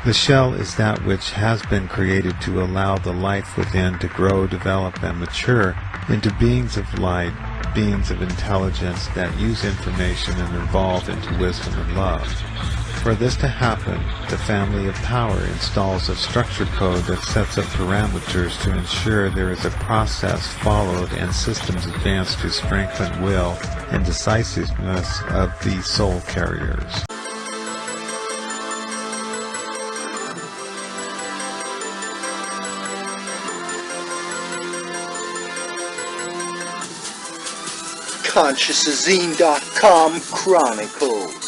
The shell is that which has been created to allow the life within to grow, develop, and mature into beings of light, beings of intelligence that use information and evolve into wisdom and love. For this to happen, the family of power installs a structure code that sets up parameters to ensure there is a process followed and systems advanced to strengthen will and decisiveness of the soul carriers. consciousazine.com Chronicles.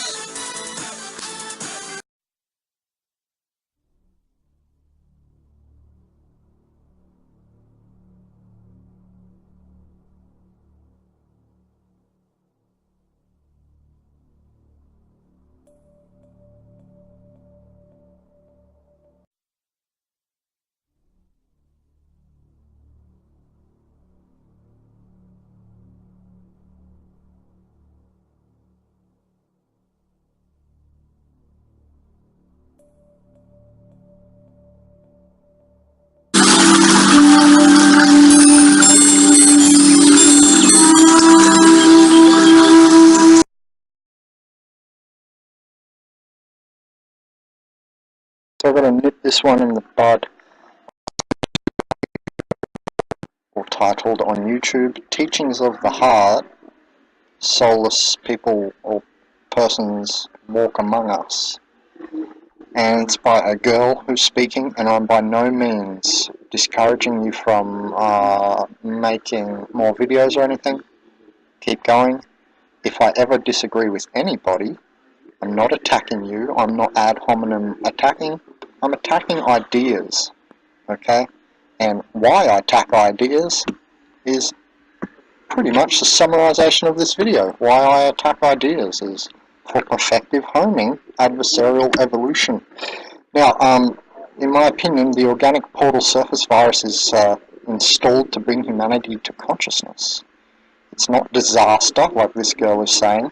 So I'm going to nip this one in the bud, or titled on YouTube, Teachings of the Heart, Soulless People or Persons Walk Among Us. And it's by a girl who's speaking, and I'm by no means discouraging you from making more videos or anything. Keep going. If I ever disagree with anybody, I'm not attacking you, I'm not ad hominem attacking, I'm attacking ideas, okay? And why I attack ideas is pretty much the summarization of this video. Why I attack ideas is for perfective honing, adversarial evolution. Now, in my opinion, the organic portal surface virus is installed to bring humanity to consciousness. It's not disaster, like this girl is saying.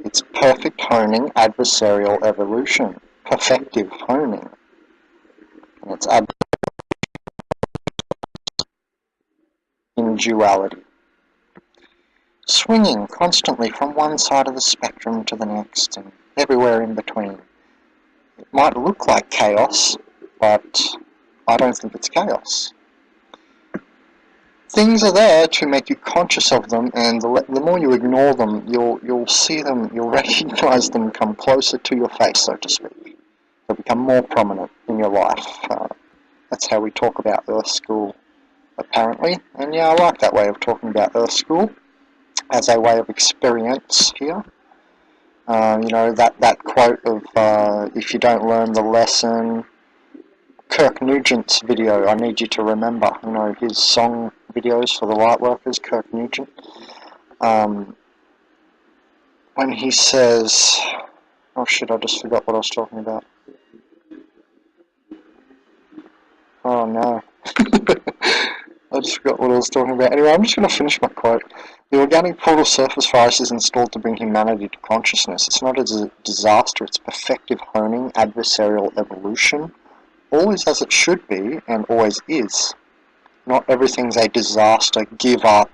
It's perfect honing, adversarial evolution. Perfective honing. And it's in duality. Swinging constantly from one side of the spectrum to the next, and everywhere in between. It might look like chaos, but I don't think it's chaos. Things are there to make you conscious of them, and the more you ignore them, you'll see them, you'll recognize them come closer to your face, so to speak. They'll become more prominent in your life. That's how we talk about Earth School, apparently. And yeah, I like that way of talking about Earth School as a way of experience here. You know, that quote of, if you don't learn the lesson, Kirk Nugent's video, I need you to remember, you know, his song videos for the Lightworkers, Kirk Nugent. When he says, oh shit, I just forgot what I was talking about. Oh no. I just forgot what I was talking about. Anyway, I'm just going to finish my quote. The organic portal surface virus is installed to bring humanity to consciousness. It's not a disaster, it's perfective honing, adversarial evolution. All is as it should be, and always is. Not everything's a disaster, give up,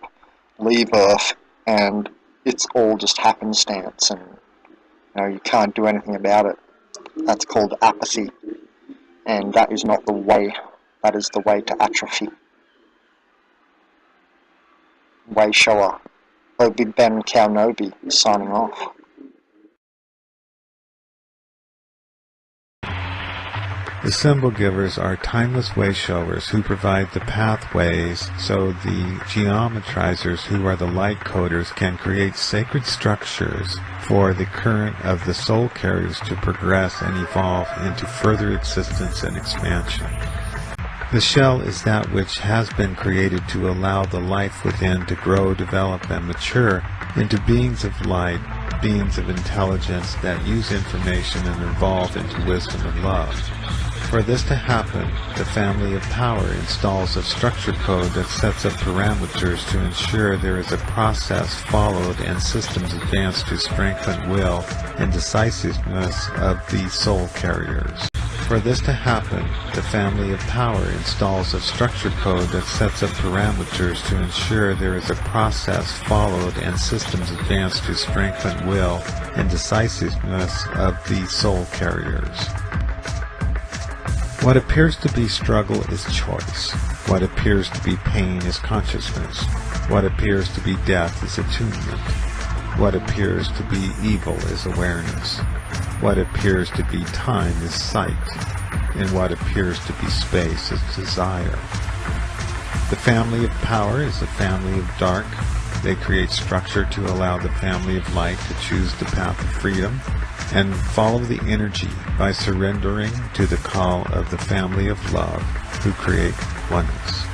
leave Earth, and it's all just happenstance, and you know, you can't do anything about it. That's called apathy, and that is not the way. That is the way to atrophy. Way shower. Obi Ben Kaunobi signing off. The symbol givers are timeless way showers who provide the pathways so the geometrizers, who are the light coders, can create sacred structures for the current of the soul carriers to progress and evolve into further existence and expansion. The shell is that which has been created to allow the life within to grow, develop, and mature into beings of light, beings of intelligence that use information and evolve into wisdom and love. For this to happen, the family of power installs a structure code that sets up parameters to ensure there is a process followed and systems advanced to strengthen will and decisiveness of the soul carriers. For this to happen, the family of power installs a structure code that sets up parameters to ensure there is a process followed and systems advanced to strengthen will and decisiveness of the soul carriers. What appears to be struggle is choice. What appears to be pain is consciousness. What appears to be death is attunement. What appears to be evil is awareness. What appears to be time is sight. And what appears to be space is desire. The family of power is the family of dark. They create structure to allow the family of light to choose the path of freedom and follow the energy by surrendering to the call of the family of love who create oneness.